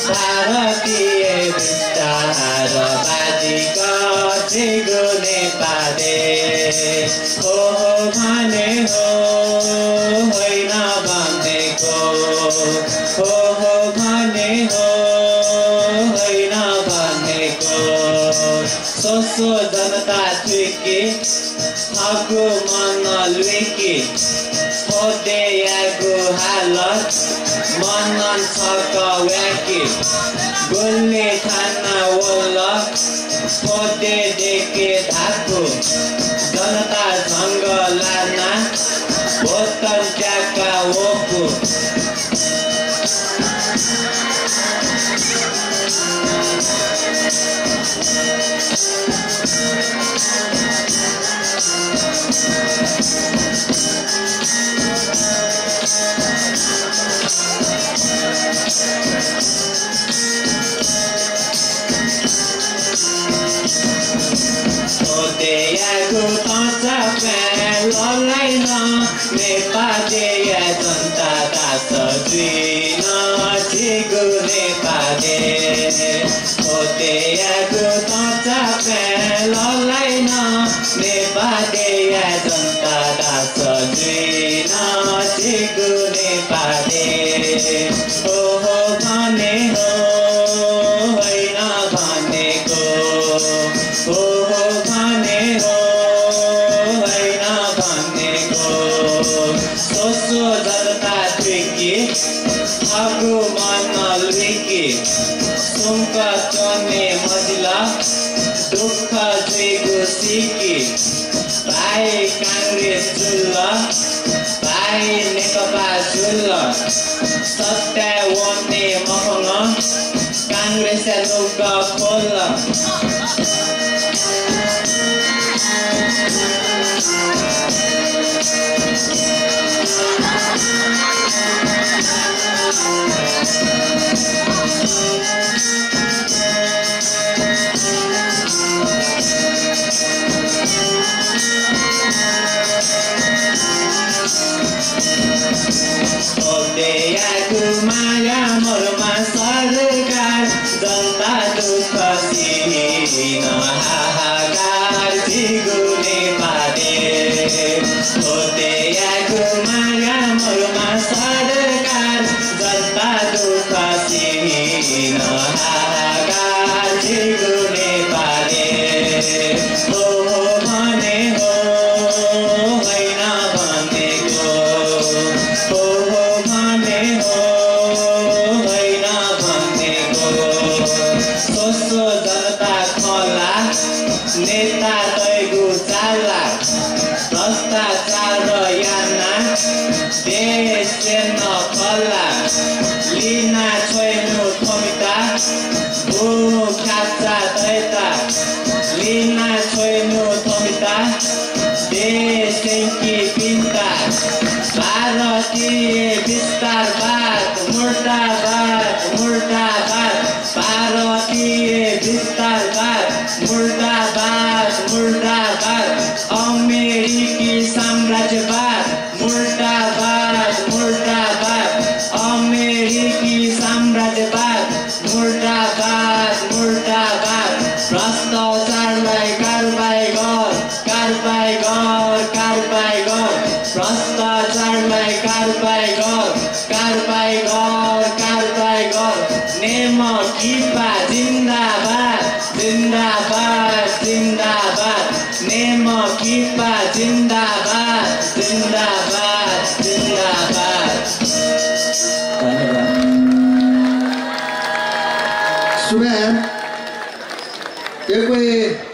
भारतीय विस्तारवादीको जिगो नेपाली हो भने हो होइन भनेको हो भने हो होइन भनेको सोचो जनता थुकी हगु मन लुकी होते यागु हालत मनन छक व्याकी गोल्ले थाना वल्ल होते देखे धाकु जनता सँग लाना भोतन ट्याका वोकु यागु ताचा प्यान ललाइन नेपाली जनता दास जुइन जिगु नेपाली होते यागु ताचा प्यान ललाइन नेपाली जनता दास जुइन जिगु नेपाली हो भने हो होइन भनेको हो भने हो होइन भनेको सोचो जनता थुकी हगु मन लुकी सुम्क चोर्ने मजिला दुःख जुइगु सिकी भाइ काङ्ग्रेस जुल्ल भाइ नेकपा जुल्ल सत्यावन्ने मखङ काङ्ग्रेस लुग खोल्ल माया मरमा सरकार जनता दुःख सिन हाहाकार जिगु नेपाली होते यागु माया मरमा सरकार जनता दुःख सिन हाहाकार जिगु नेपाली हो भने हो होइन भनेको हो भने हो होइन भनेको सोचो जनता खोला नेता तैगु चाला भ्रष्टाचार याना देश नखला लिना छोइनु थमिता भू खाचा दैता लिना छोइनु थमिता देश की पिन्ता भारतीय विस्तारवाद मुर्दाबाद मुर्दाबाद भारतीय विस्तारवाद मुर्दाबाद मुर्दाबाद अमेरिकी साम्राज्यवाद मुर्दाबाद मुर्दाबाद अमेरिकी साम्राज्यवाद मुर्दाबाद मुर्दाबाद भ्रष्टाचारलाई कारबाही गर कारबाही गर कारबाही गर भ्रष्टाचारलाई कारबाही गर कारबाही गर कारबाही गर नेम किपा जिन्दाबाद जिन्दाबाद जिन्दाबाद नेम किपा जिन्दाबाद जिन्दाबाद जिन्दाबाद। धन्यवाद। too bad. If we